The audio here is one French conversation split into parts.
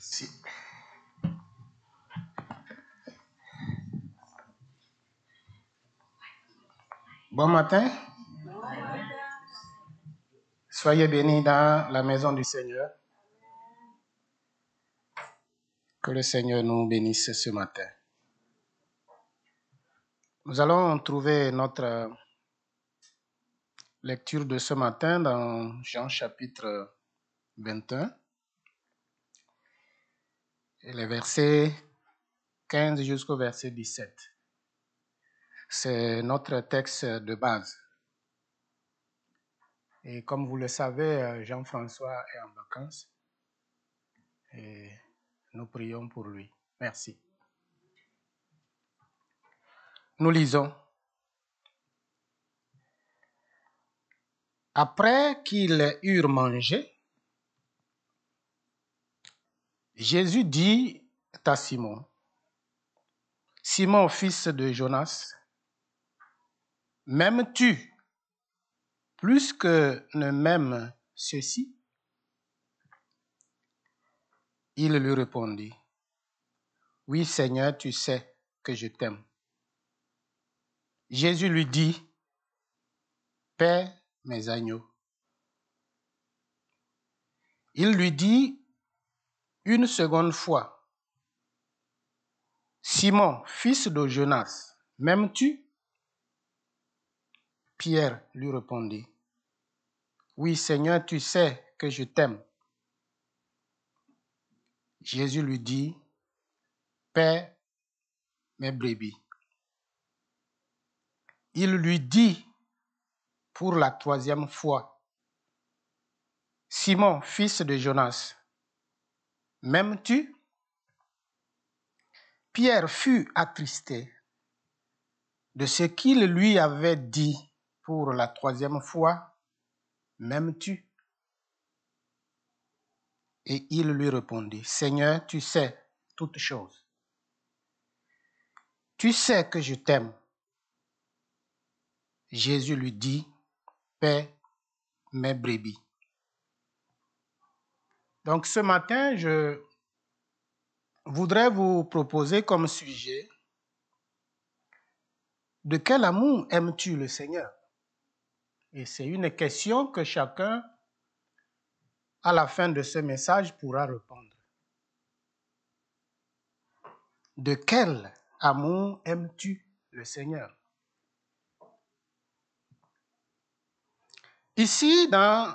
Si. Bon matin. Soyez bénis dans la maison du Seigneur. Que le Seigneur nous bénisse ce matin. Nous allons trouver notre lecture de ce matin dans Jean chapitre 21, et les versets 15 jusqu'au verset 17. C'est notre texte de base. Et comme vous le savez, Jean-François est en vacances et nous prions pour lui. Merci. Nous lisons. Après qu'ils eurent mangé, Jésus dit à Simon, « Simon, fils de Jonas, m'aimes-tu plus que ne m'aiment ceux-ci » Il lui répondit, « Oui, Seigneur, tu sais que je t'aime. » Jésus lui dit, « Paie mes agneaux. » Il lui dit une seconde fois, « Simon, fils de Jonas, m'aimes-tu » Pierre lui répondit, « Oui, Seigneur, tu sais que je t'aime. » Jésus lui dit, « Paie mes brebis. » Il lui dit pour la troisième fois, « Simon, fils de Jonas, m'aimes-tu » Pierre fut attristé de ce qu'il lui avait dit pour la troisième fois, « M'aimes-tu » Et il lui répondit, « Seigneur, tu sais toutes choses. Tu sais que je t'aime. » Jésus lui dit, « Paie mes brebis. » Donc ce matin, je voudrais vous proposer comme sujet, de quel amour aimes-tu le Seigneur? Et c'est une question que chacun, à la fin de ce message, pourra répondre. De quel amour aimes-tu le Seigneur? Ici, dans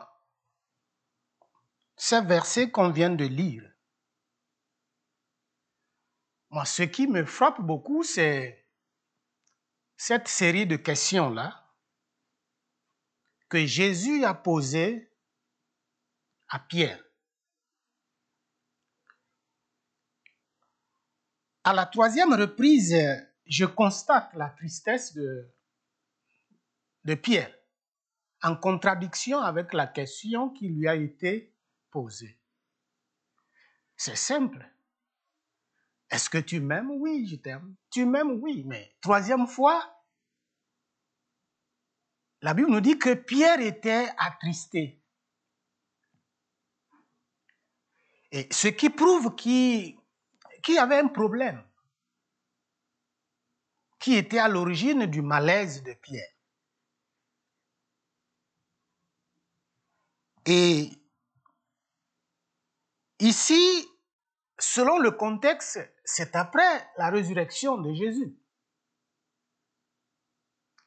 ces versets qu'on vient de lire, moi, ce qui me frappe beaucoup, c'est cette série de questions-là que Jésus a posées à Pierre. À la troisième reprise, je constate la tristesse de Pierre, en contradiction avec la question qui lui a été posée. C'est simple. Est-ce que tu m'aimes? Oui, je t'aime. Tu m'aimes? Oui, mais troisième fois, la Bible nous dit que Pierre était attristé. Et ce qui prouve qu'il y avait un problème qui était à l'origine du malaise de Pierre. Et ici, selon le contexte, c'est après la résurrection de Jésus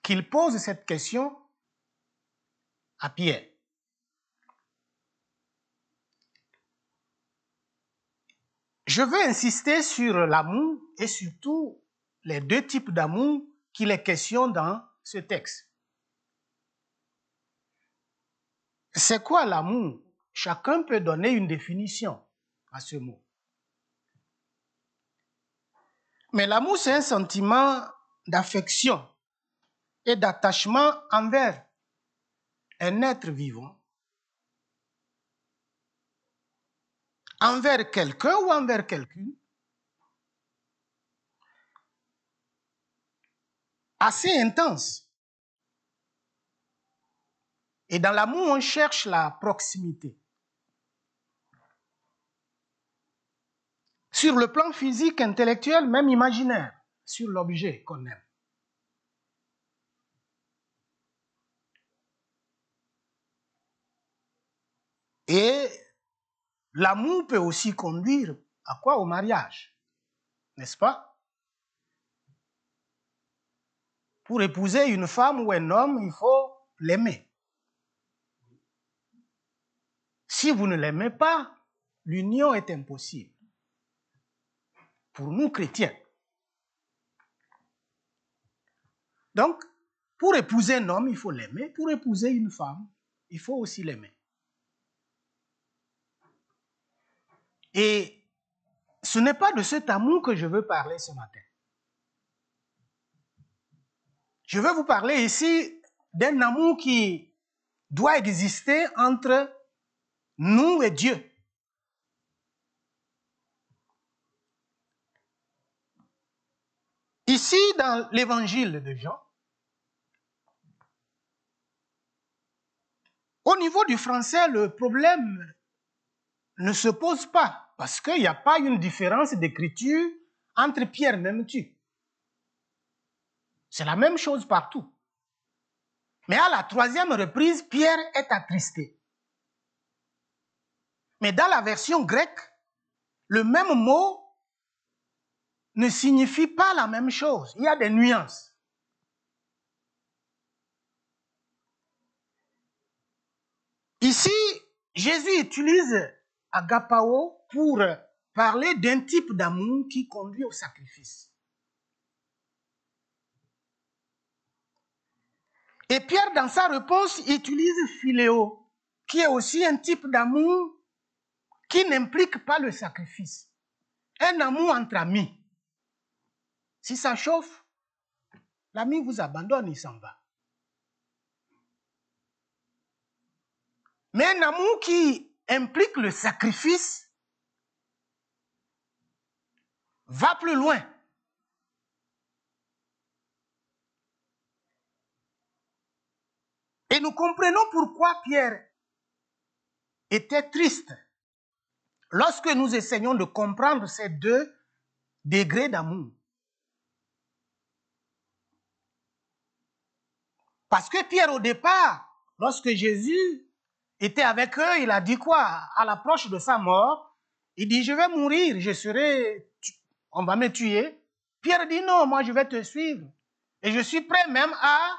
qu'il pose cette question à Pierre. Je veux insister sur l'amour et surtout les deux types d'amour qu'il est question dans ce texte. C'est quoi l'amour? Chacun peut donner une définition à ce mot. Mais l'amour, c'est un sentiment d'affection et d'attachement envers un être vivant, envers quelqu'un ou envers quelqu'une, assez intense. Et dans l'amour, on cherche la proximité. sur le plan physique, intellectuel, même imaginaire, sur l'objet qu'on aime. Et l'amour peut aussi conduire à quoi? Au mariage, n'est-ce pas? Pour épouser une femme ou un homme, il faut l'aimer. Si vous ne l'aimez pas, l'union est impossible. Pour nous chrétiens. Donc, pour épouser un homme, il faut l'aimer. Pour épouser une femme, il faut aussi l'aimer. Et ce n'est pas de cet amour que je veux parler ce matin. Je veux vous parler ici d'un amour qui doit exister entre nous et Dieu. Ici, dans l'évangile de Jean, au niveau du français, le problème ne se pose pas parce qu'il n'y a pas une différence d'écriture entre Pierre m'aimes-tu. C'est la même chose partout. Mais à la troisième reprise, Pierre est attristé. Mais dans la version grecque, le même mot ne signifie pas la même chose. Il y a des nuances. Ici, Jésus utilise agapao pour parler d'un type d'amour qui conduit au sacrifice. Et Pierre, dans sa réponse, utilise philéo, qui est aussi un type d'amour qui n'implique pas le sacrifice. Un amour entre amis. Si ça chauffe, l'ami vous abandonne, il s'en va. Mais un amour qui implique le sacrifice va plus loin. Et nous comprenons pourquoi Pierre était triste lorsque nous essayons de comprendre ces deux degrés d'amour. Parce que Pierre, au départ, lorsque Jésus était avec eux, il a dit quoi? À l'approche de sa mort, il dit, je vais mourir, on va me tuer. Pierre dit, non, moi je vais te suivre. Et je suis prêt même à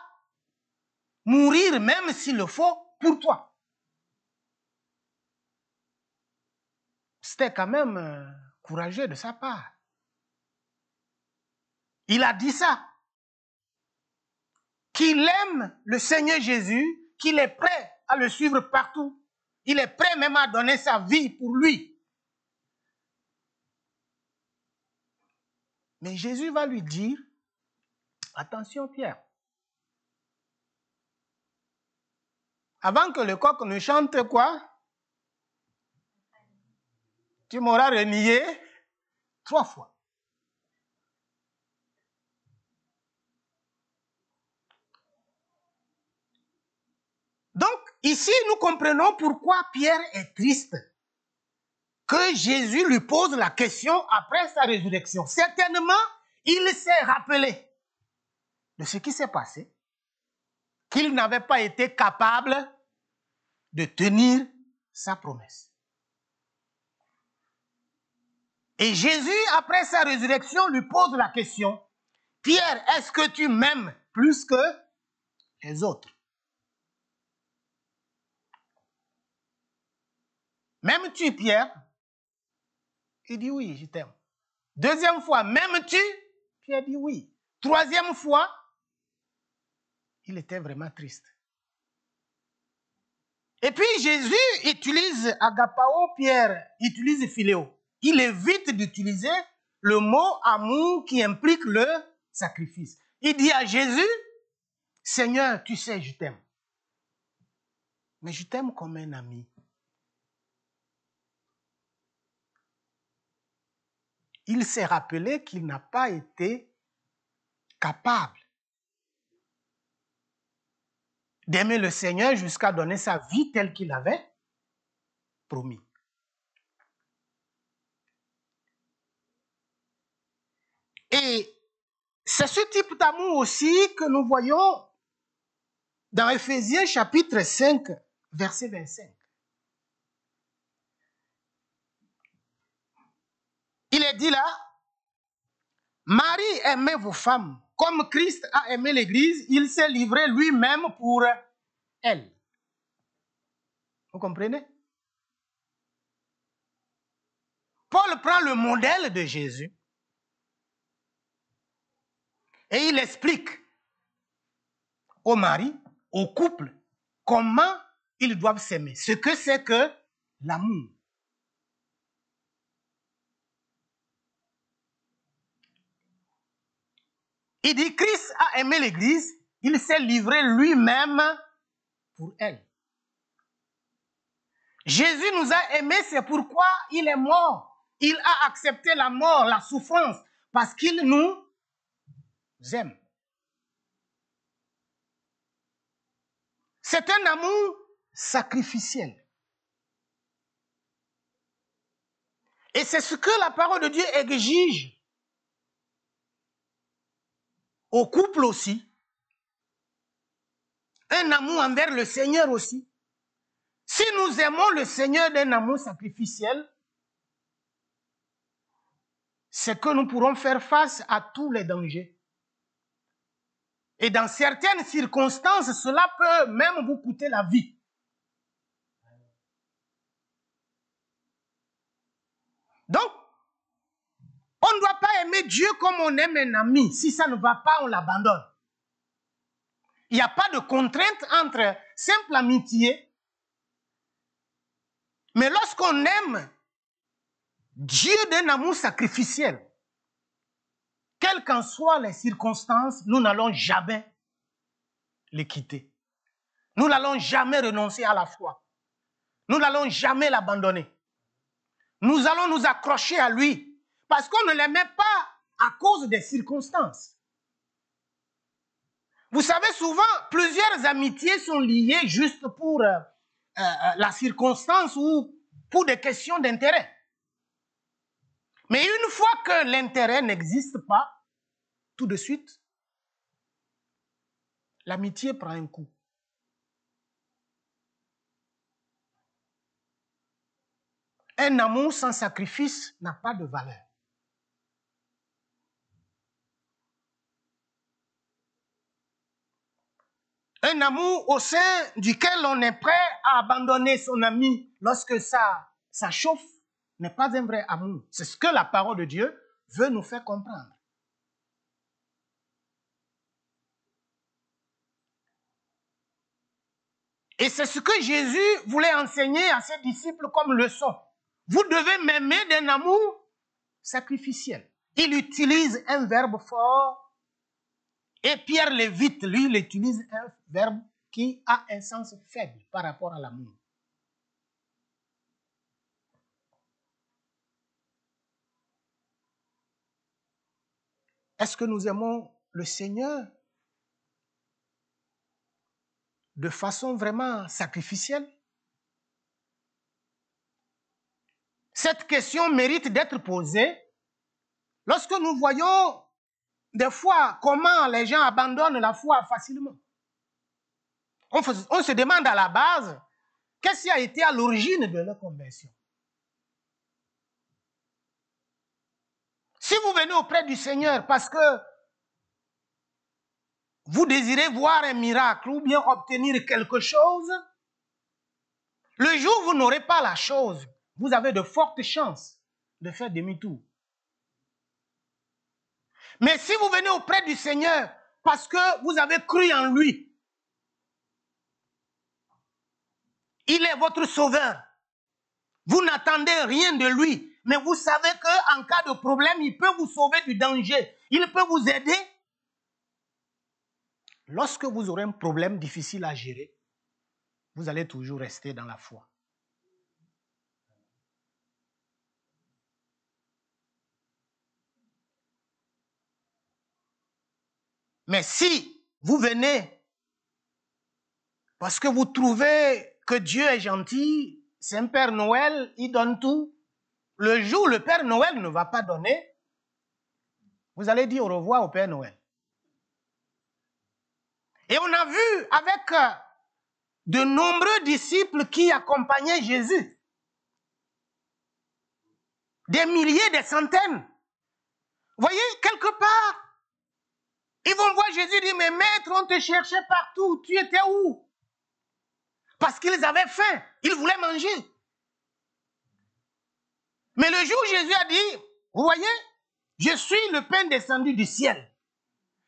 mourir, même s'il le faut, pour toi. C'était quand même courageux de sa part. Il a dit ça. Qu'il aime le Seigneur Jésus, qu'il est prêt à le suivre partout. Il est prêt même à donner sa vie pour lui. Mais Jésus va lui dire, attention Pierre, avant que le coq ne chante quoi? Tu m'auras renié 3 fois. Donc, ici, nous comprenons pourquoi Pierre est triste. Que Jésus lui pose la question après sa résurrection. Certainement, il s'est rappelé de ce qui s'est passé, qu'il n'avait pas été capable de tenir sa promesse. Et Jésus, après sa résurrection, lui pose la question, Pierre, est-ce que tu m'aimes plus que les autres? M'aimes-tu, Pierre? Il dit oui, je t'aime. Deuxième fois, m'aimes-tu? Pierre dit oui. Troisième fois, il était vraiment triste. Et puis Jésus utilise agapao, Pierre utilise philéo. Il évite d'utiliser le mot amour qui implique le sacrifice. Il dit à Jésus, Seigneur, tu sais, je t'aime. Mais je t'aime comme un ami. Il s'est rappelé qu'il n'a pas été capable d'aimer le Seigneur jusqu'à donner sa vie telle qu'il avait promis. C'est ce type d'amour aussi que nous voyons dans Éphésiens chapitre 5, verset 25. Il est dit là, Marie, aimez vos femmes, comme Christ a aimé l'Église, il s'est livré lui-même pour elle. Vous comprenez? Paul prend le modèle de Jésus et il explique au mari, au couple, comment ils doivent s'aimer. Ce que c'est que l'amour. Il dit, Christ a aimé l'Église, il s'est livré lui-même pour elle. Jésus nous a aimés, c'est pourquoi il est mort. Il a accepté la mort, la souffrance, parce qu'il nous aime. C'est un amour sacrificiel. Et c'est ce que la parole de Dieu exige au couple aussi. Un amour envers le Seigneur aussi. Si nous aimons le Seigneur d'un amour sacrificiel, c'est que nous pourrons faire face à tous les dangers. Et dans certaines circonstances, cela peut même vous coûter la vie. Donc, on ne doit pas aimer Dieu comme on aime un ami. Si ça ne va pas, on l'abandonne. Il n'y a pas de contrainte entre simple amitié. Mais lorsqu'on aime Dieu d'un amour sacrificiel, quelles qu'en soient les circonstances, nous n'allons jamais les quitter. Nous n'allons jamais renoncer à la foi. Nous n'allons jamais l'abandonner. Nous allons nous accrocher à lui parce qu'on ne l'aimait pas à cause des circonstances. Vous savez, souvent, plusieurs amitiés sont liées juste pour la circonstance ou pour des questions d'intérêt. Mais une fois que l'intérêt n'existe pas, tout de suite, l'amitié prend un coup. Un amour sans sacrifice n'a pas de valeur. Un amour au sein duquel on est prêt à abandonner son ami lorsque ça chauffe n'est pas un vrai amour. C'est ce que la parole de Dieu veut nous faire comprendre. Et c'est ce que Jésus voulait enseigner à ses disciples comme leçon. Vous devez m'aimer d'un amour sacrificiel. Il utilise un verbe fort et Pierre Lévite, lui, il utilise un verbe qui a un sens faible par rapport à l'amour. Est-ce que nous aimons le Seigneur de façon vraiment sacrificielle? Cette question mérite d'être posée lorsque nous voyons des fois comment les gens abandonnent la foi facilement. On se demande à la base qu'est-ce qui a été à l'origine de leur conversion. Si vous venez auprès du Seigneur parce que vous désirez voir un miracle ou bien obtenir quelque chose, le jour où vous n'aurez pas la chose, vous avez de fortes chances de faire demi-tour. Mais si vous venez auprès du Seigneur parce que vous avez cru en lui, il est votre sauveur. Vous n'attendez rien de lui, mais vous savez qu'en cas de problème, il peut vous sauver du danger. Il peut vous aider. Lorsque vous aurez un problème difficile à gérer, vous allez toujours rester dans la foi. Mais si vous venez parce que vous trouvez que Dieu est gentil, c'est un Père Noël, il donne tout, le jour où le Père Noël ne va pas donner, vous allez dire au revoir au Père Noël. Et on a vu avec de nombreux disciples qui accompagnaient Jésus. Des milliers, des centaines. Vous voyez, quelque part, ils vont voir Jésus dire, mais maître, on te cherchait partout, tu étais où? Parce qu'ils avaient faim, ils voulaient manger. Mais le jour où Jésus a dit, vous voyez, je suis le pain descendu du ciel.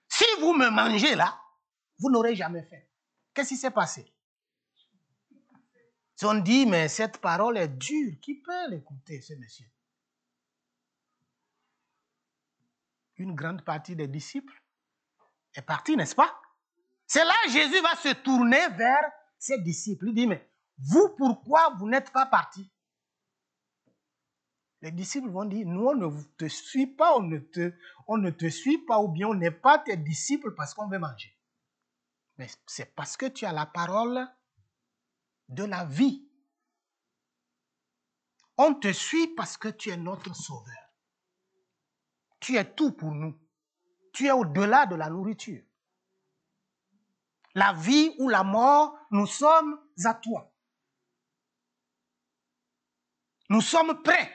Si vous me mangez là, vous n'aurez jamais faim. Qu'est-ce qui s'est passé? On dit, mais cette parole est dure. Qui peut l'écouter, ce monsieur? Une grande partie des disciples est partie, n'est-ce pas? C'est là que Jésus va se tourner vers ses disciples. Il dit, mais vous, pourquoi vous n'êtes pas partis? Les disciples vont dire, nous, on ne te suit pas, on ne te suit pas, ou bien on n'est pas tes disciples parce qu'on veut manger. Mais c'est parce que tu as la parole de la vie. On te suit parce que tu es notre sauveur. Tu es tout pour nous. Tu es au-delà de la nourriture. La vie ou la mort, nous sommes à toi. Nous sommes prêts.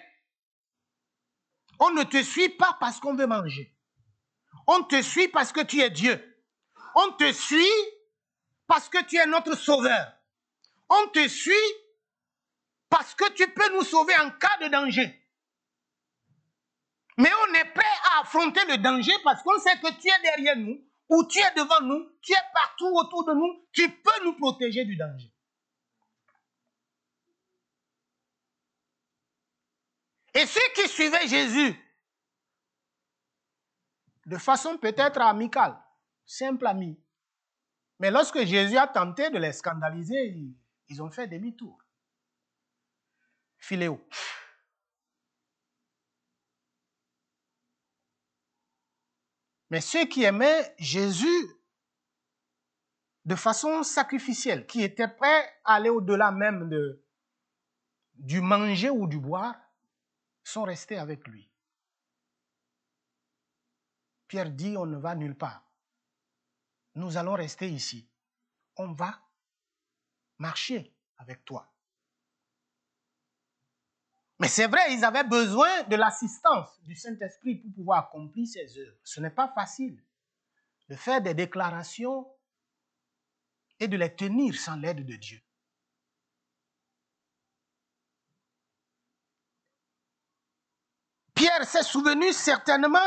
On ne te suit pas parce qu'on veut manger. On te suit parce que tu es Dieu. On te suit parce que tu es notre sauveur. On te suit parce que tu peux nous sauver en cas de danger. Mais on est prêt à affronter le danger parce qu'on sait que tu es derrière nous, ou tu es devant nous, tu es partout autour de nous, tu peux nous protéger du danger. Et ceux qui suivaient Jésus, de façon peut-être amicale, simple ami, mais lorsque Jésus a tenté de les scandaliser, ils ont fait demi-tour. Philéo. Mais ceux qui aimaient Jésus de façon sacrificielle, qui étaient prêts à aller au-delà même du manger ou du boire, sont restés avec lui. Pierre dit, on ne va nulle part. Nous allons rester ici. On va marcher avec toi. Mais c'est vrai, ils avaient besoin de l'assistance du Saint-Esprit pour pouvoir accomplir ces œuvres. Ce n'est pas facile de faire des déclarations et de les tenir sans l'aide de Dieu. Pierre s'est souvenu certainement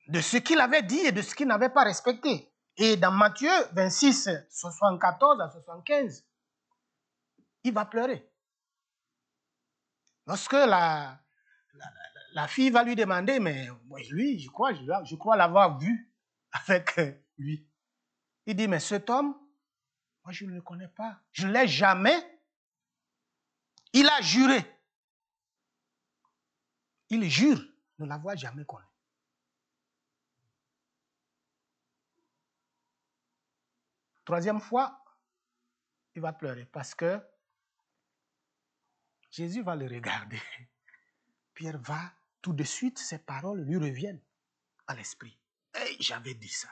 de ce qu'il avait dit et de ce qu'il n'avait pas respecté. Et dans Matthieu 26, 74 à 75, il va pleurer. Lorsque la fille va lui demander, mais lui, je crois l'avoir vu avec lui. Il dit, mais cet homme, moi je ne le connais pas. Je ne l'ai jamais. Il a juré. Il jure ne l'avoir jamais connu. Troisième fois, il va pleurer parce que Jésus va le regarder. Pierre va, tout de suite, ses paroles lui reviennent à l'esprit. Hey, j'avais dit ça.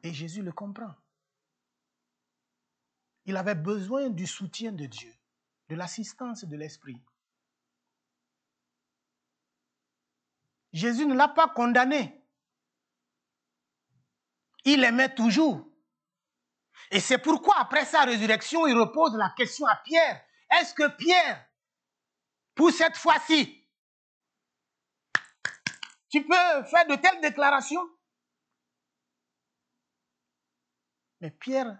Et Jésus le comprend. Il avait besoin du soutien de Dieu, de l'assistance de l'Esprit. Jésus ne l'a pas condamné. Il l'aimait toujours. Et c'est pourquoi, après sa résurrection, il repose la question à Pierre. Est-ce que Pierre, pour cette fois-ci, tu peux faire de telles déclarations? Mais Pierre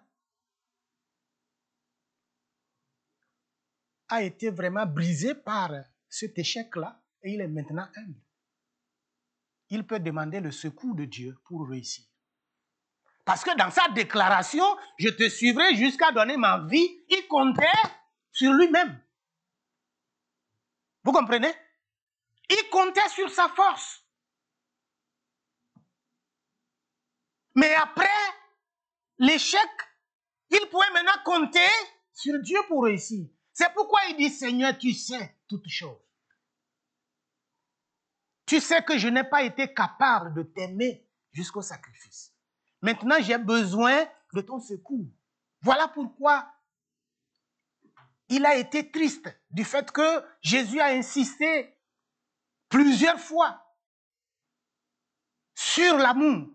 a été vraiment brisé par cet échec-là et il est maintenant humble. Il peut demander le secours de Dieu pour réussir. Parce que dans sa déclaration, je te suivrai jusqu'à donner ma vie, il comptait sur lui-même. Vous comprenez? Il comptait sur sa force. Mais après l'échec, il pouvait maintenant compter sur Dieu pour réussir. C'est pourquoi il dit, Seigneur, tu sais toutes choses. tu sais que je n'ai pas été capable de t'aimer jusqu'au sacrifice. Maintenant, j'ai besoin de ton secours. Voilà pourquoi il a été triste du fait que Jésus a insisté plusieurs fois sur l'amour.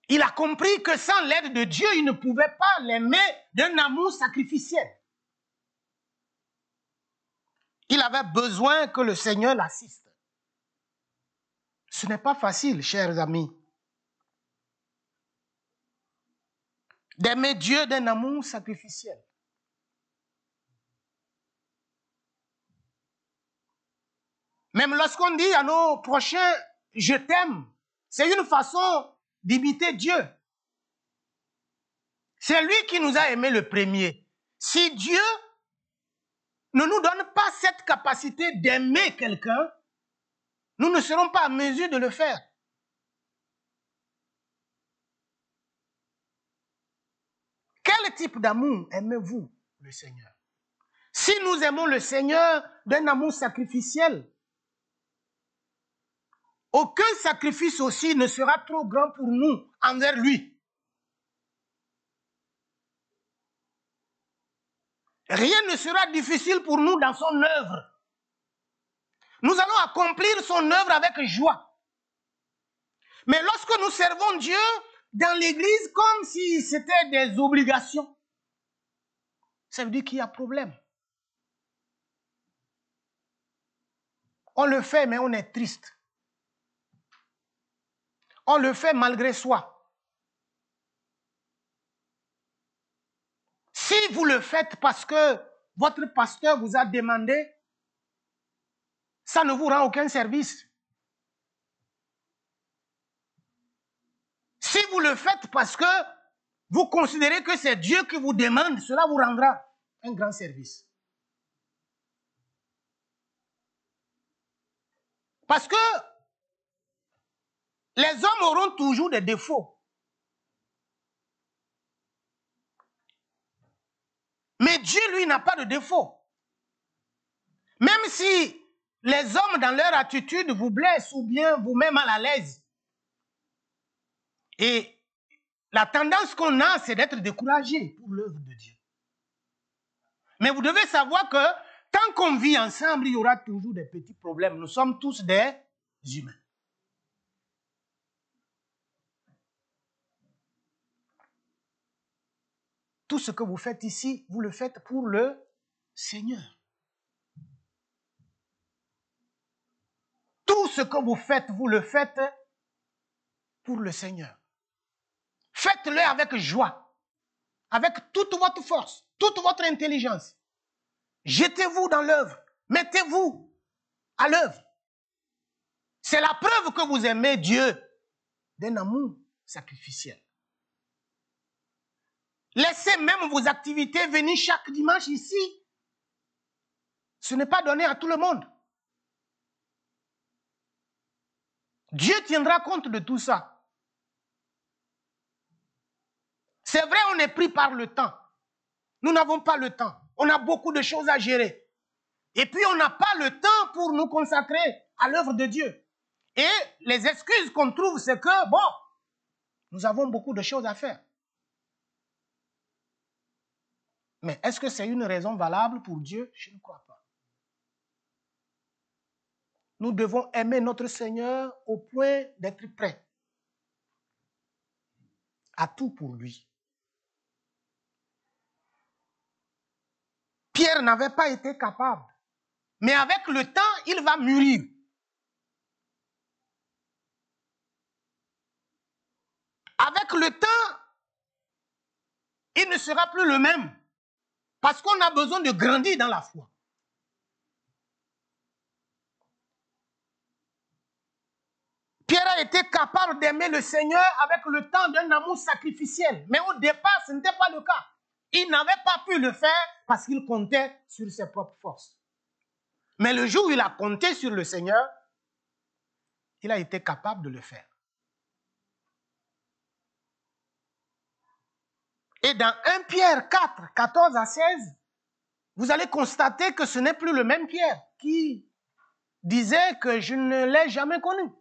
Il a compris que sans l'aide de Dieu, il ne pouvait pas l'aimer d'un amour sacrificiel. Il avait besoin que le Seigneur l'assiste. Ce n'est pas facile, chers amis, d'aimer Dieu d'un amour sacrificiel. Même lorsqu'on dit à nos prochains « je t'aime », c'est une façon d'imiter Dieu. C'est lui qui nous a aimés le premier. Si Dieu ne nous donne pas cette capacité d'aimer quelqu'un, nous ne serons pas en mesure de le faire. Quel type d'amour aimez-vous le Seigneur? Si nous aimons le Seigneur d'un amour sacrificiel, aucun sacrifice aussi ne sera trop grand pour nous envers lui. Rien ne sera difficile pour nous dans son œuvre. Nous allons accomplir son œuvre avec joie. Mais lorsque nous servons Dieu dans l'église comme si c'était des obligations, ça veut dire qu'il y a problème. On le fait, mais on est triste. On le fait malgré soi. Si vous le faites parce que votre pasteur vous a demandé, ça ne vous rend aucun service. Si vous le faites parce que vous considérez que c'est Dieu qui vous demande, cela vous rendra un grand service. Parce que les hommes auront toujours des défauts. Mais Dieu, lui, n'a pas de défaut. Même si les hommes, dans leur attitude, vous blessent ou bien vous mettent mal à l'aise. Et la tendance qu'on a, c'est d'être découragé pour l'œuvre de Dieu. Mais vous devez savoir que tant qu'on vit ensemble, il y aura toujours des petits problèmes. Nous sommes tous des humains. Tout ce que vous faites ici, vous le faites pour le Seigneur. Tout ce que vous faites, vous le faites pour le Seigneur. Faites-le avec joie, avec toute votre force, toute votre intelligence. Jetez-vous dans l'œuvre, mettez-vous à l'œuvre. C'est la preuve que vous aimez Dieu d'un amour sacrificiel. Laissez même vos activités venir chaque dimanche ici. Ce n'est pas donné à tout le monde. Dieu tiendra compte de tout ça. C'est vrai, on est pris par le temps. Nous n'avons pas le temps. On a beaucoup de choses à gérer. Et puis, on n'a pas le temps pour nous consacrer à l'œuvre de Dieu. Et les excuses qu'on trouve, c'est que, bon, nous avons beaucoup de choses à faire. Mais est-ce que c'est une raison valable pour Dieu? Je ne crois pas. Nous devons aimer notre Seigneur au point d'être prêts à tout pour lui. Pierre n'avait pas été capable. Mais avec le temps, il va mûrir. Avec le temps, il ne sera plus le même. Parce qu'on a besoin de grandir dans la foi. Pierre a été capable d'aimer le Seigneur avec le temps d'un amour sacrificiel. Mais au départ, ce n'était pas le cas. Il n'avait pas pu le faire parce qu'il comptait sur ses propres forces. Mais le jour où il a compté sur le Seigneur, il a été capable de le faire. Et dans 1 Pierre 4, 14 à 16, vous allez constater que ce n'est plus le même Pierre qui disait que je ne l'ai jamais connu.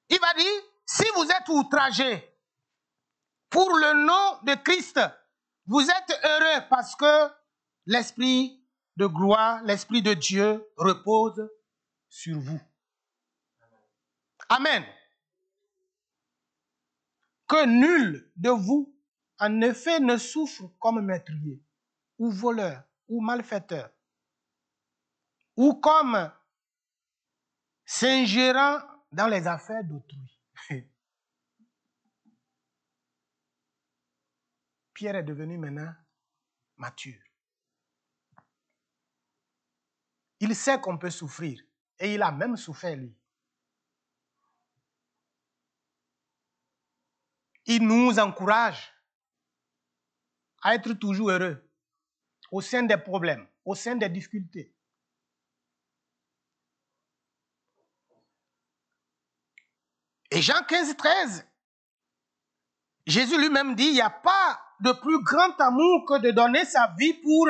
Il va dire, si vous êtes outragés pour le nom de Christ, vous êtes heureux parce que l'Esprit de gloire, l'Esprit de Dieu repose sur vous. Amen. Que nul de vous, en effet, ne souffre comme meurtrier, ou voleur, ou malfaiteur, ou comme s'ingérant dans les affaires d'autrui. Pierre est devenu maintenant mature. Il sait qu'on peut souffrir, et il a même souffert, lui. Il nous encourage à être toujours heureux au sein des problèmes, au sein des difficultés. Et Jean 15, 13, Jésus lui-même dit, il n'y a pas de plus grand amour que de donner sa vie pour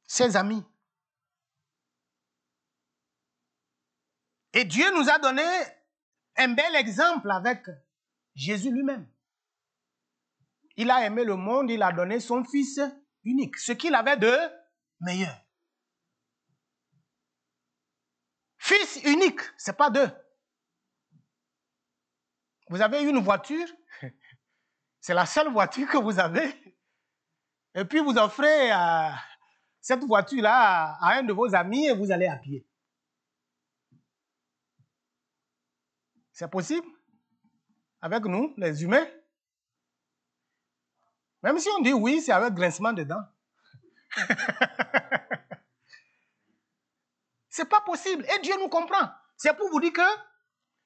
ses amis. Et Dieu nous a donné un bel exemple avec Jésus lui-même. Il a aimé le monde, il a donné son Fils unique, ce qu'il avait de meilleur. Fils unique, ce n'est pas deux. Vous avez une voiture, c'est la seule voiture que vous avez, et puis vous offrez cette voiture-là à un de vos amis et vous allez à pied. C'est possible avec nous, les humains? Même si on dit oui, c'est avec grincement de dents. C'est pas possible. Et Dieu nous comprend. C'est pour vous dire que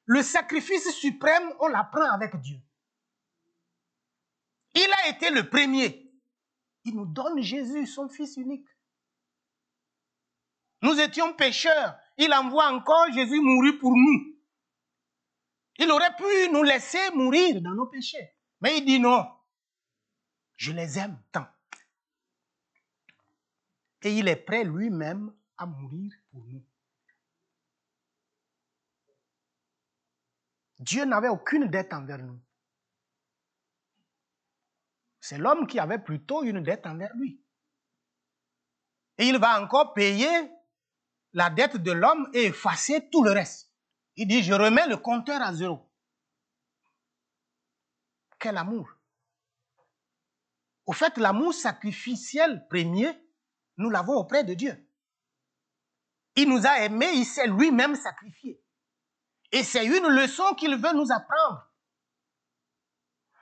le sacrifice suprême, on l'apprend avec Dieu. Il a été le premier. Il nous donne Jésus, son Fils unique. Nous étions pécheurs. Il envoie encore Jésus mourir pour nous. Il aurait pu nous laisser mourir dans nos péchés. Mais il dit non. Je les aime tant. Et il est prêt lui-même à mourir pour nous. Dieu n'avait aucune dette envers nous. C'est l'homme qui avait plutôt une dette envers lui. Et il va encore payer la dette de l'homme et effacer tout le reste. Il dit, je remets le compteur à zéro. Quel amour! Au fait, l'amour sacrificiel premier, nous l'avons auprès de Dieu. Il nous a aimés, il s'est lui-même sacrifié. Et c'est une leçon qu'il veut nous apprendre.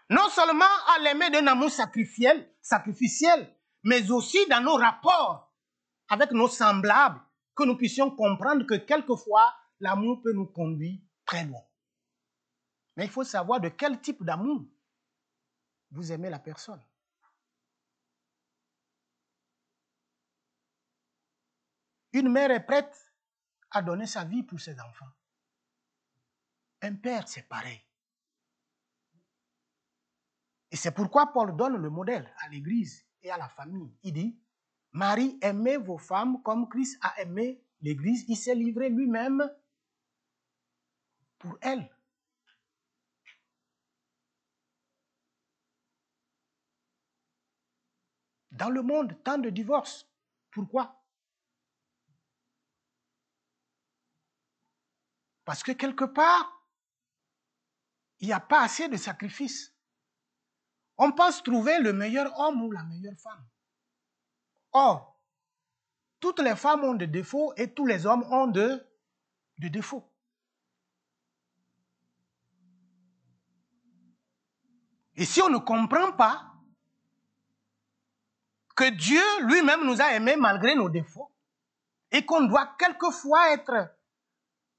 Non seulement à l'aimer d'un amour sacrificiel, mais aussi dans nos rapports avec nos semblables, que nous puissions comprendre que quelquefois, l'amour peut nous conduire très loin. Mais il faut savoir de quel type d'amour vous aimez la personne. Une mère est prête à donner sa vie pour ses enfants. Un père, c'est pareil. Et c'est pourquoi Paul donne le modèle à l'Église et à la famille. Il dit, Marie, aimez vos femmes comme Christ a aimé l'Église. Il s'est livré lui-même pour elle. Dans le monde, tant de divorces. Pourquoi? Parce que quelque part, il n'y a pas assez de sacrifices. On pense trouver le meilleur homme ou la meilleure femme. Or, toutes les femmes ont des défauts et tous les hommes ont des défauts. Et si on ne comprend pas que Dieu lui-même nous a aimés malgré nos défauts et qu'on doit quelquefois être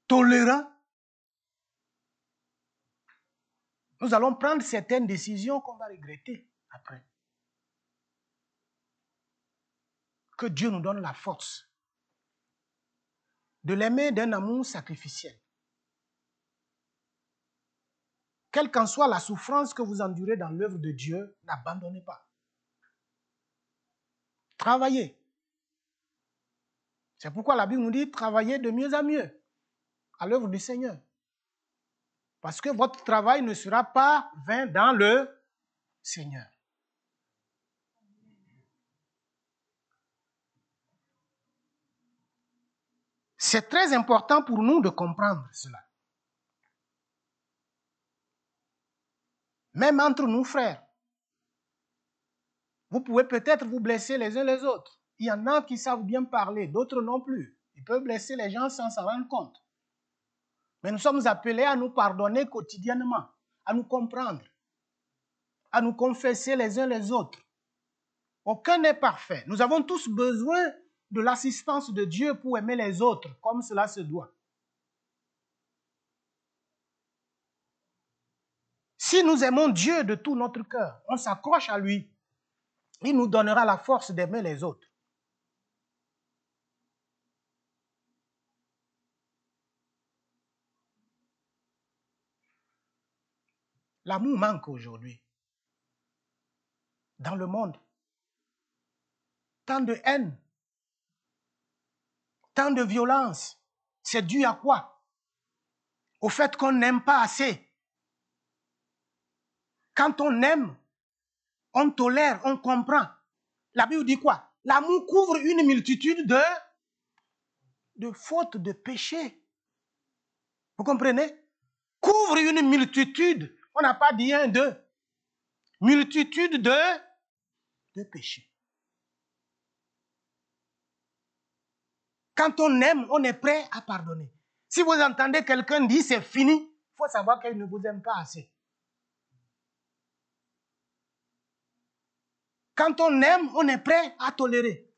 tolérant, nous allons prendre certaines décisions qu'on va regretter après. Que Dieu nous donne la force de l'aimer d'un amour sacrificiel. Quelle qu'en soit la souffrance que vous endurez dans l'œuvre de Dieu, n'abandonnez pas. Travaillez. C'est pourquoi la Bible nous dit travaillez de mieux en mieux à l'œuvre du Seigneur. Parce que votre travail ne sera pas vain dans le Seigneur. C'est très important pour nous de comprendre cela. Même entre nous, frères, vous pouvez peut-être vous blesser les uns les autres. Il y en a qui savent bien parler, d'autres non plus. Ils peuvent blesser les gens sans s'en rendre compte. Mais nous sommes appelés à nous pardonner quotidiennement, à nous comprendre, à nous confesser les uns les autres. Aucun n'est parfait. Nous avons tous besoin de l'assistance de Dieu pour aimer les autres comme cela se doit. Si nous aimons Dieu de tout notre cœur, on s'accroche à lui, il nous donnera la force d'aimer les autres. L'amour manque aujourd'hui dans le monde. Tant de haine, tant de violence, c'est dû à quoi? Au fait qu'on n'aime pas assez. Quand on aime, on tolère, on comprend. La Bible dit quoi? L'amour couvre une multitude de fautes, de péchés. Vous comprenez? Couvre une multitude. On n'a pas dit un, deux. Multitude de péchés. Quand on aime, on est prêt à pardonner. Si vous entendez quelqu'un dire c'est fini, il faut savoir qu'il ne vous aime pas assez. Quand on aime, on est prêt à tolérer.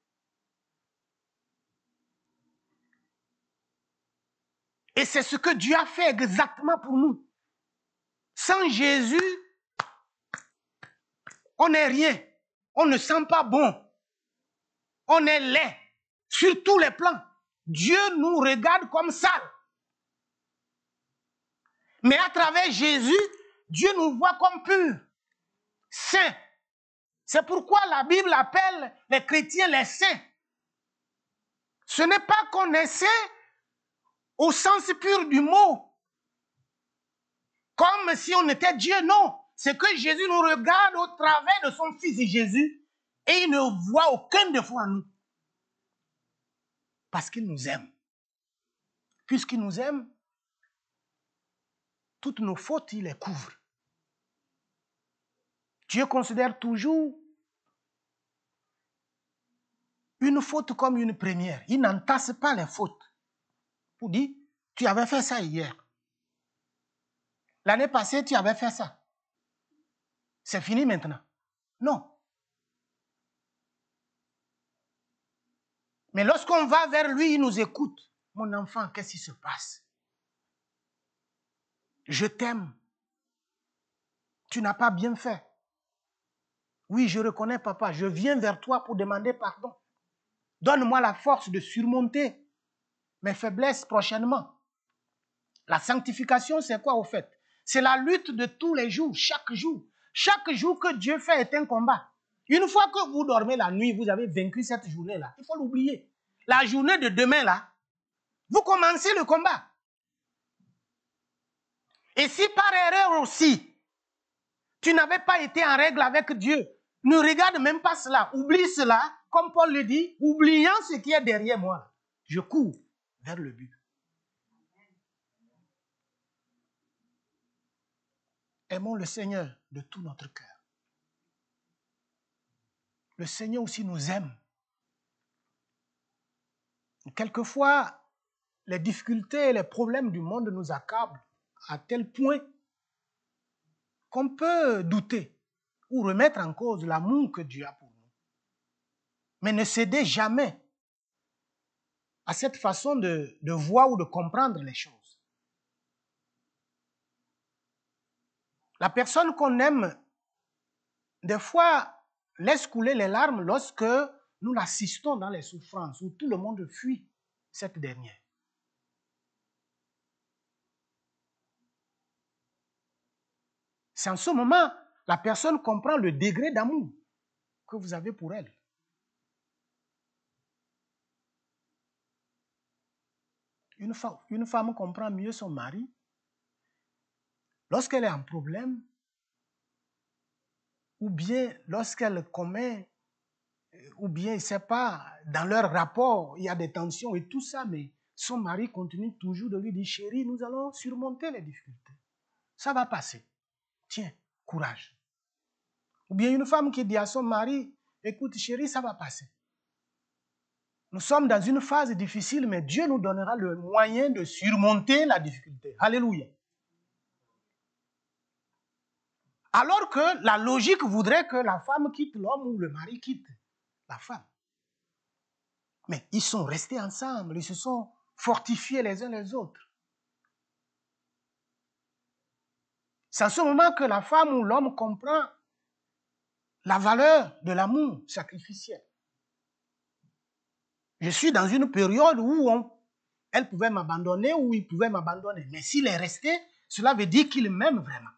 Et c'est ce que Dieu a fait exactement pour nous. Sans Jésus, on n'est rien. On ne sent pas bon. On est laid. Sur tous les plans. Dieu nous regarde comme sale. Mais à travers Jésus, Dieu nous voit comme purs, saints. C'est pourquoi la Bible appelle les chrétiens les saints. Ce n'est pas qu'on est saint au sens pur du mot, comme si on était Dieu, non. C'est que Jésus nous regarde au travers de son Fils Jésus et il ne voit aucun défaut en nous. Parce qu'il nous aime. Puisqu'il nous aime, toutes nos fautes, il les couvre. Dieu considère toujours une faute comme une première. Il n'entasse pas les fautes. Pour dire, tu avais fait ça hier. L'année passée, tu avais fait ça. C'est fini maintenant. Non. Mais lorsqu'on va vers lui, il nous écoute. Mon enfant, qu'est-ce qui se passe? Je t'aime. Tu n'as pas bien fait. Oui, je reconnais, papa. Je viens vers toi pour demander pardon. Donne-moi la force de surmonter mes faiblesses prochainement. La sanctification, c'est quoi au fait? C'est la lutte de tous les jours, chaque jour. Chaque jour que Dieu fait est un combat. Une fois que vous dormez la nuit, vous avez vaincu cette journée-là. Il faut l'oublier. La journée de demain, là, vous commencez le combat. Et si par erreur aussi, tu n'avais pas été en règle avec Dieu, ne regarde même pas cela. Oublie cela, comme Paul le dit, oubliant ce qui est derrière moi. Je cours vers le but. Aimons le Seigneur de tout notre cœur. Le Seigneur aussi nous aime. Quelquefois, les difficultés et les problèmes du monde nous accablent à tel point qu'on peut douter ou remettre en cause l'amour que Dieu a pour nous. Mais ne cédez jamais à cette façon de voir ou de comprendre les choses. La personne qu'on aime, des fois, laisse couler les larmes lorsque nous l'assistons dans les souffrances où tout le monde fuit cette dernière. C'est en ce moment, la personne comprend le degré d'amour que vous avez pour elle. Une femme comprend mieux son mari lorsqu'elle est en problème ou bien lorsqu'elle commet, ou bien, je ne sais pas, dans leur rapport, il y a des tensions et tout ça, mais son mari continue toujours de lui dire, chérie, nous allons surmonter les difficultés. Ça va passer. Tiens, courage. Ou bien une femme qui dit à son mari, écoute chérie, ça va passer. Nous sommes dans une phase difficile, mais Dieu nous donnera le moyen de surmonter la difficulté. Alléluia. Alors que la logique voudrait que la femme quitte l'homme ou le mari quitte la femme. Mais ils sont restés ensemble, ils se sont fortifiés les uns les autres. C'est à ce moment que la femme ou l'homme comprend la valeur de l'amour sacrificiel. Je suis dans une période où elle pouvait m'abandonner ou il pouvait m'abandonner. Mais s'il est resté, cela veut dire qu'il m'aime vraiment.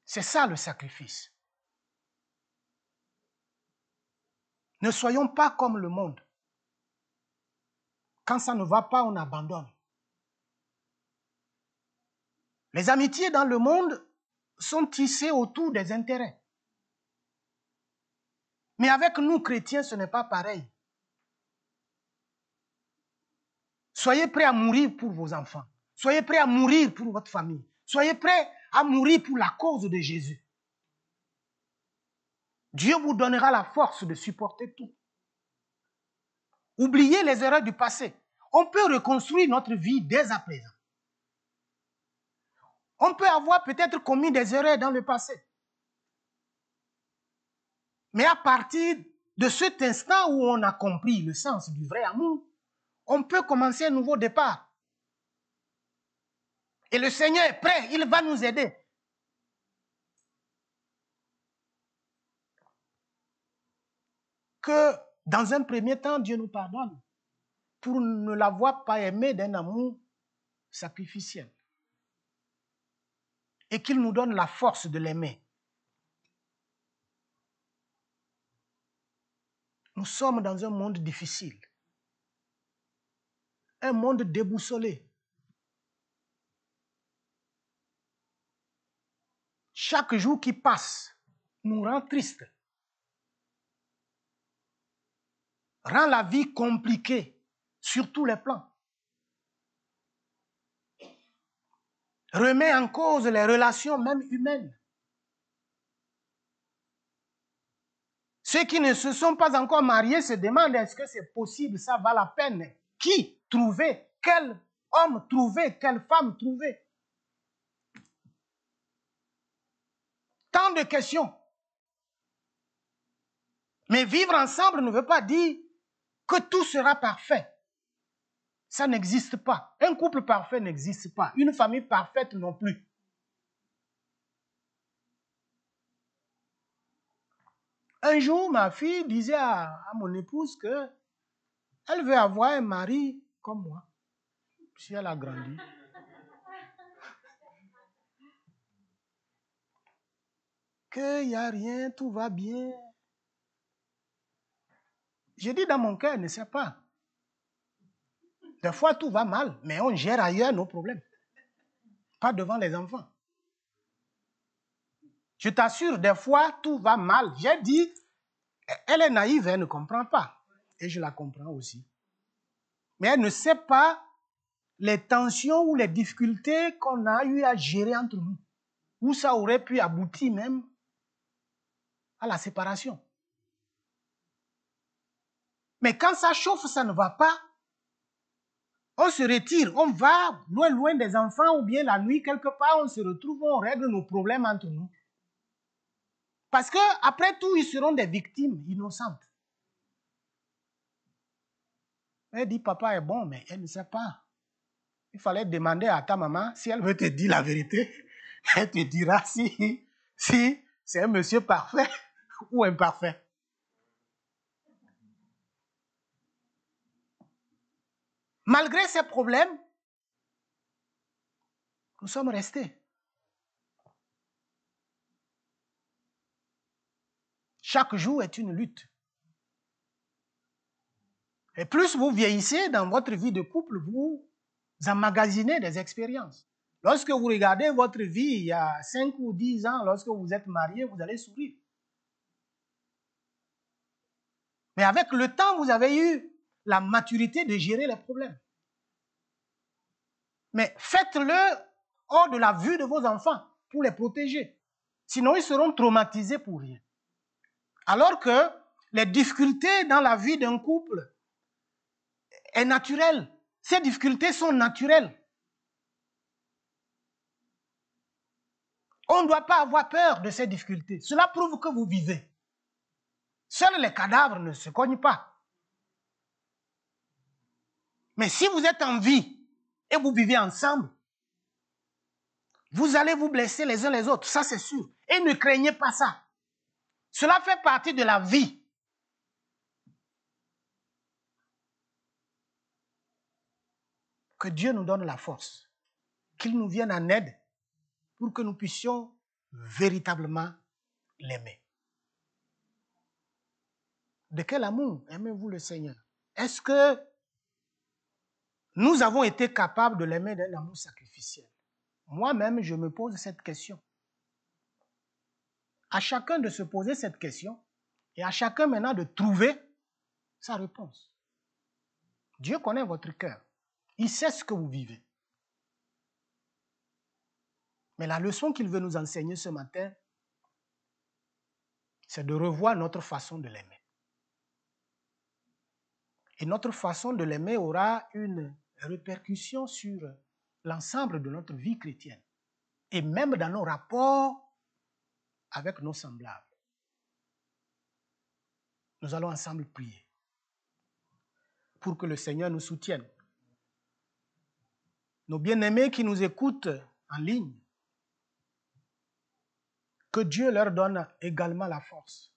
C'est ça le sacrifice. Ne soyons pas comme le monde. Quand ça ne va pas, on abandonne. Les amitiés dans le monde sont tissées autour des intérêts. Mais avec nous, chrétiens, ce n'est pas pareil. Soyez prêts à mourir pour vos enfants. Soyez prêts à mourir pour votre famille. Soyez prêts à mourir pour la cause de Jésus. Dieu vous donnera la force de supporter tout. Oubliez les erreurs du passé. On peut reconstruire notre vie dès à présent. On peut avoir peut-être commis des erreurs dans le passé. Mais à partir de cet instant où on a compris le sens du vrai amour, on peut commencer un nouveau départ. Et le Seigneur est prêt, il va nous aider. Que dans un premier temps, Dieu nous pardonne pour ne l'avoir pas aimé d'un amour sacrificiel. Et qu'il nous donne la force de l'aimer. Nous sommes dans un monde difficile. Un monde déboussolé. Chaque jour qui passe nous rend tristes. Rend la vie compliquée sur tous les plans. Remet en cause les relations même humaines. Ceux qui ne se sont pas encore mariés se demandent est-ce que c'est possible, ça va la peine. Qui trouver? Quel homme trouver? Quelle femme trouver? Tant de questions. Mais vivre ensemble ne veut pas dire que tout sera parfait. Ça n'existe pas. Un couple parfait n'existe pas. Une famille parfaite non plus. Un jour, ma fille disait à mon épouse que elle veut avoir un mari comme moi. Si elle a grandi. Qu'il n'y a rien, tout va bien. J'ai dit dans mon cœur, ne sais pas. Des fois, tout va mal, mais on gère ailleurs nos problèmes. Pas devant les enfants. Je t'assure, des fois, tout va mal. J'ai dit, elle est naïve, elle ne comprend pas. Et je la comprends aussi. Mais elle ne sait pas les tensions ou les difficultés qu'on a eu à gérer entre nous. Où ça aurait pu aboutir même à la séparation. Mais quand ça chauffe, ça ne va pas. On se retire, on va loin des enfants ou bien la nuit, quelque part, on se retrouve, on règle nos problèmes entre nous. Parce que après tout, ils seront des victimes innocentes. Elle dit, papa est bon, mais elle ne sait pas. Il fallait demander à ta maman si elle veut te dire la vérité. Elle te dira si c'est un monsieur parfait ou imparfait. Malgré ces problèmes, nous sommes restés. Chaque jour est une lutte. Et plus vous vieillissez dans votre vie de couple, vous emmagasinez des expériences. Lorsque vous regardez votre vie il y a 5 ou 10 ans, lorsque vous êtes marié, vous allez sourire. Mais avec le temps, vous avez eu la maturité de gérer les problèmes. Mais faites-le hors de la vue de vos enfants pour les protéger. Sinon, ils seront traumatisés pour rien. Alors que les difficultés dans la vie d'un couple est naturelles. Ces difficultés sont naturelles. On ne doit pas avoir peur de ces difficultés. Cela prouve que vous vivez. Seuls les cadavres ne se cognent pas. Mais si vous êtes en vie et vous vivez ensemble, vous allez vous blesser les uns les autres, ça c'est sûr. Et ne craignez pas ça. Cela fait partie de la vie. Que Dieu nous donne la force, qu'il nous vienne en aide pour que nous puissions véritablement l'aimer. De quel amour aimez-vous le Seigneur? Est-ce que nous avons été capables de l'aimer d'un amour sacrificiel? Moi-même, je me pose cette question. À chacun de se poser cette question et à chacun maintenant de trouver sa réponse. Dieu connaît votre cœur. Il sait ce que vous vivez. Mais la leçon qu'il veut nous enseigner ce matin, c'est de revoir notre façon de l'aimer. Et notre façon de l'aimer aura une répercussion sur l'ensemble de notre vie chrétienne et même dans nos rapports avec nos semblables. Nous allons ensemble prier pour que le Seigneur nous soutienne. Nos bien-aimés qui nous écoutent en ligne, que Dieu leur donne également la force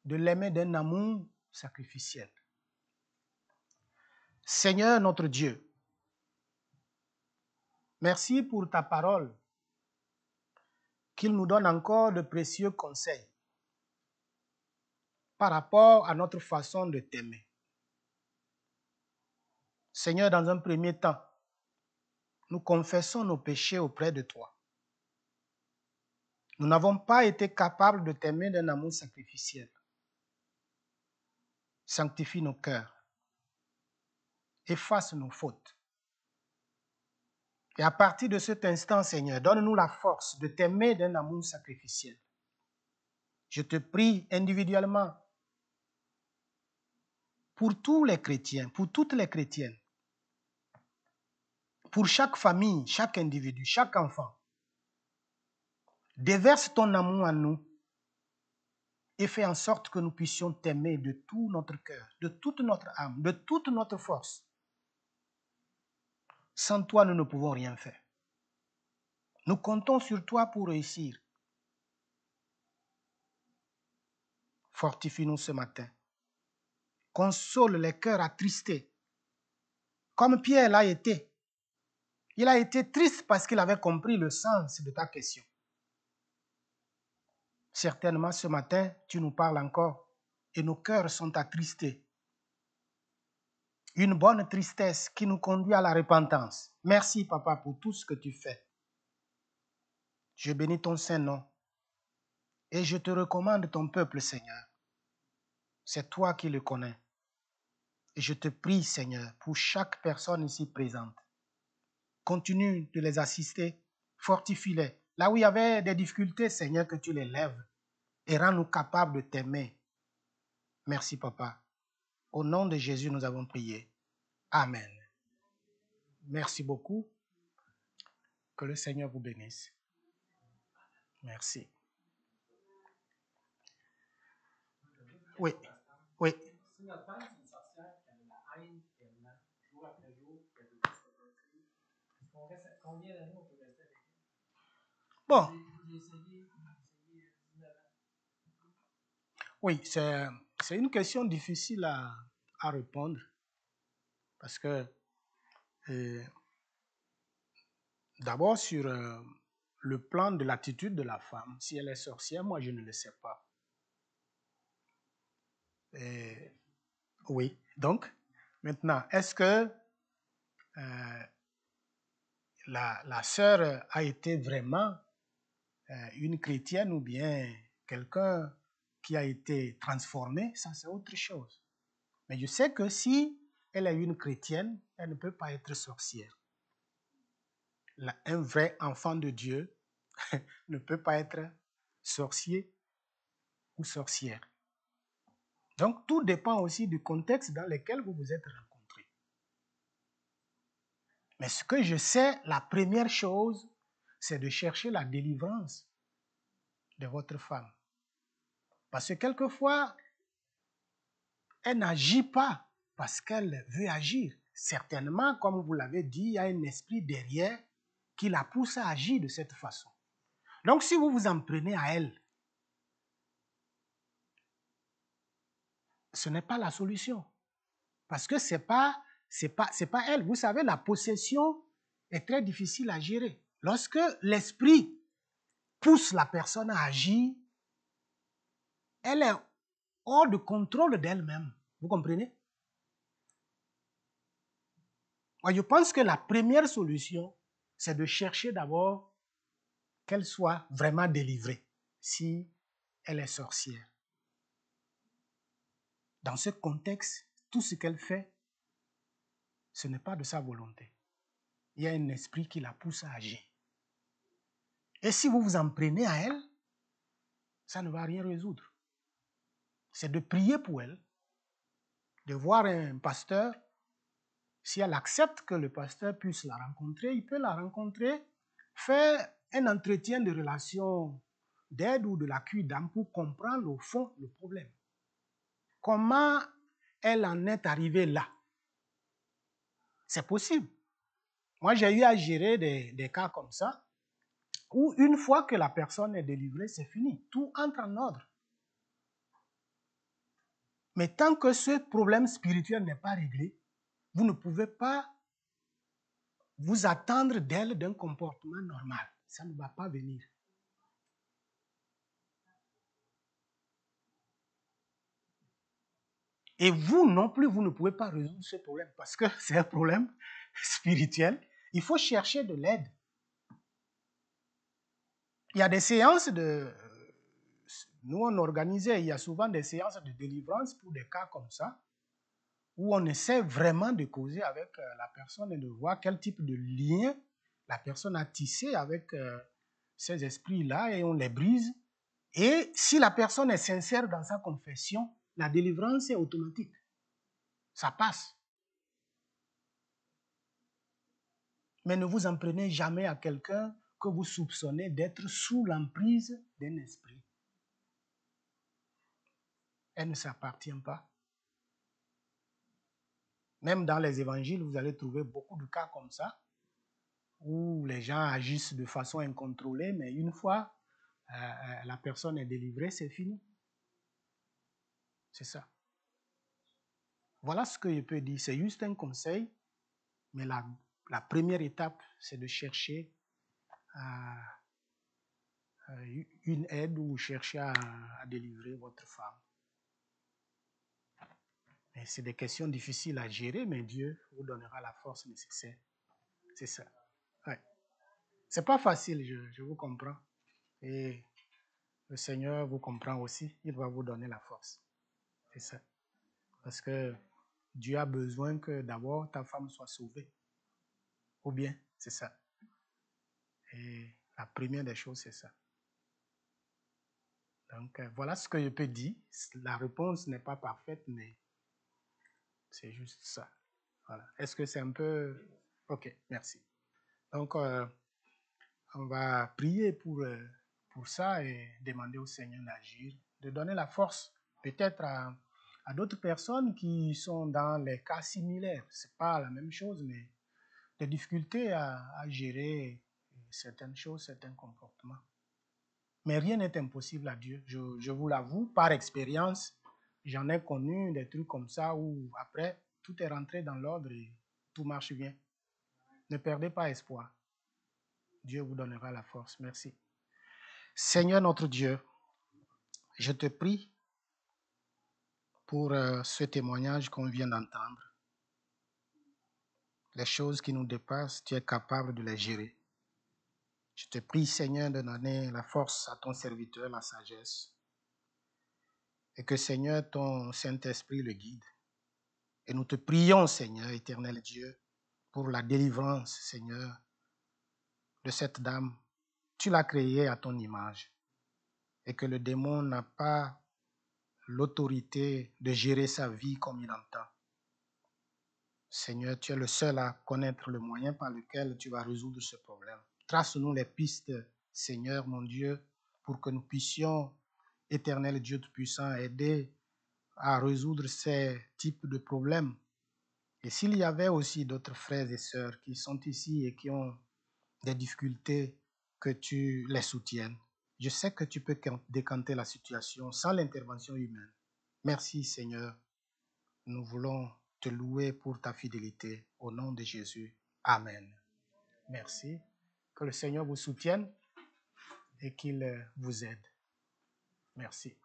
de l'aimer d'un amour sacrificiel. Seigneur notre Dieu, merci pour ta parole, qu'il nous donne encore de précieux conseils par rapport à notre façon de t'aimer. Seigneur, dans un premier temps, nous confessons nos péchés auprès de toi. Nous n'avons pas été capables de t'aimer d'un amour sacrificiel. Sanctifie nos cœurs. Efface nos fautes. Et à partir de cet instant, Seigneur, donne-nous la force de t'aimer d'un amour sacrificiel. Je te prie individuellement pour tous les chrétiens, pour toutes les chrétiennes, pour chaque famille, chaque individu, chaque enfant. Déverse ton amour en nous et fais en sorte que nous puissions t'aimer de tout notre cœur, de toute notre âme, de toute notre force. Sans toi, nous ne pouvons rien faire. Nous comptons sur toi pour réussir. Fortifie-nous ce matin. Console les cœurs attristés, comme Pierre l'a été. Il a été triste parce qu'il avait compris le sens de ta question. Certainement, ce matin, tu nous parles encore et nos cœurs sont attristés. Une bonne tristesse qui nous conduit à la repentance. Merci, Papa, pour tout ce que tu fais. Je bénis ton Saint-Nom et je te recommande ton peuple, Seigneur. C'est toi qui le connais. Et je te prie, Seigneur, pour chaque personne ici présente. Continue de les assister, fortifie-les. Là où il y avait des difficultés, Seigneur, que tu les lèves et rends-nous capables de t'aimer. Merci, Papa. Au nom de Jésus, nous avons prié. Amen. Merci beaucoup. Que le Seigneur vous bénisse. Merci. Oui, oui. Si notre femme, c'est une sorcière qui a de la haine tellement, jour après jour, qui a des discothèques, combien d'années on peut rester avec elle? Bon. J'ai essayé 19 ans. Oui, c'est une question difficile à répondre parce que d'abord sur le plan de l'attitude de la femme, si elle est sorcière, moi je ne le sais pas. Et Oui. Donc, maintenant, est-ce que la sœur a été vraiment une chrétienne ou bien quelqu'un qui a été transformé? Ça, c'est autre chose. Mais je sais que si elle est une chrétienne, elle ne peut pas être sorcière. Un vrai enfant de Dieu ne peut pas être sorcier ou sorcière. Donc, tout dépend aussi du contexte dans lequel vous vous êtes rencontrés. Mais ce que je sais, la première chose, c'est de chercher la délivrance de votre femme. Parce que quelquefois, elle n'agit pas parce qu'elle veut agir. Certainement, comme vous l'avez dit, il y a un esprit derrière qui la pousse à agir de cette façon. Donc, si vous vous en prenez à elle, ce n'est pas la solution. Parce que c'est pas elle. Vous savez, la possession est très difficile à gérer. Lorsque l'esprit pousse la personne à agir, elle est hors de contrôle d'elle-même. Vous comprenez? Moi, je pense que la première solution, c'est de chercher d'abord qu'elle soit vraiment délivrée, si elle est sorcière. Dans ce contexte, tout ce qu'elle fait, ce n'est pas de sa volonté. Il y a un esprit qui la pousse à agir. Et si vous vous en prenez à elle, ça ne va rien résoudre. C'est de prier pour elle, de voir un pasteur. Si elle accepte que le pasteur puisse la rencontrer, il peut la rencontrer, faire un entretien de relation d'aide ou de l'appui d'âme pour comprendre au fond le problème. Comment elle en est arrivée là? C'est possible. Moi, j'ai eu à gérer des cas comme ça, où une fois que la personne est délivrée, c'est fini. Tout entre en ordre. Mais tant que ce problème spirituel n'est pas réglé, vous ne pouvez pas vous attendre d'elle d'un comportement normal. Ça ne va pas venir. Et vous non plus, vous ne pouvez pas résoudre ce problème parce que c'est un problème spirituel. Il faut chercher de l'aide. Il y a des séances nous, on organisait, il y a souvent des séances de délivrance pour des cas comme ça, où on essaie vraiment de causer avec la personne et de voir quel type de lien la personne a tissé avec ces esprits-là et on les brise. Et si la personne est sincère dans sa confession, la délivrance est automatique. Ça passe. Mais ne vous en prenez jamais à quelqu'un que vous soupçonnez d'être sous l'emprise d'un esprit. Elle ne s'appartient pas. Même dans les évangiles, vous allez trouver beaucoup de cas comme ça, où les gens agissent de façon incontrôlée, mais une fois la personne est délivrée, c'est fini. C'est ça. Voilà ce que je peux dire. C'est juste un conseil, mais la première étape, c'est de chercher une aide ou chercher à délivrer votre femme. Et c'est des questions difficiles à gérer, mais Dieu vous donnera la force nécessaire. C'est ça. Ouais. C'est pas facile, je vous comprends. Et le Seigneur vous comprend aussi. Il va vous donner la force. C'est ça. Parce que Dieu a besoin que d'abord ta femme soit sauvée. Ou bien, c'est ça. Et la première des choses, c'est ça. Donc, voilà ce que je peux dire. La réponse n'est pas parfaite, mais c'est juste ça. Voilà. Est-ce que c'est un peu... Ok, merci. Donc, on va prier pour ça et demander au Seigneur d'agir, de donner la force peut-être à d'autres personnes qui sont dans les cas similaires. Ce n'est pas la même chose, mais des difficultés à gérer certaines choses, certains comportements. Mais rien n'est impossible à Dieu. Je vous l'avoue, par expérience, j'en ai connu des trucs comme ça où après, tout est rentré dans l'ordre et tout marche bien. Ne perdez pas espoir. Dieu vous donnera la force. Merci. Seigneur notre Dieu, je te prie pour ce témoignage qu'on vient d'entendre. Les choses qui nous dépassent, tu es capable de les gérer. Je te prie, Seigneur, de donner la force à ton serviteur, la sagesse. Et que, Seigneur, ton Saint-Esprit le guide. Et nous te prions, Seigneur, éternel Dieu, pour la délivrance, Seigneur, de cette dame. Tu l'as créée à ton image. Et que le démon n'a pas l'autorité de gérer sa vie comme il entend. Seigneur, tu es le seul à connaître le moyen par lequel tu vas résoudre ce problème. Trace-nous les pistes, Seigneur, mon Dieu, pour que nous puissions, éternel Dieu Tout-Puissant, aider à résoudre ces types de problèmes. Et s'il y avait aussi d'autres frères et sœurs qui sont ici et qui ont des difficultés, que tu les soutiennes. Je sais que tu peux décanter la situation sans l'intervention humaine. Merci, Seigneur. Nous voulons te louer pour ta fidélité. Au nom de Jésus. Amen. Merci. Que le Seigneur vous soutienne et qu'il vous aide. Merci.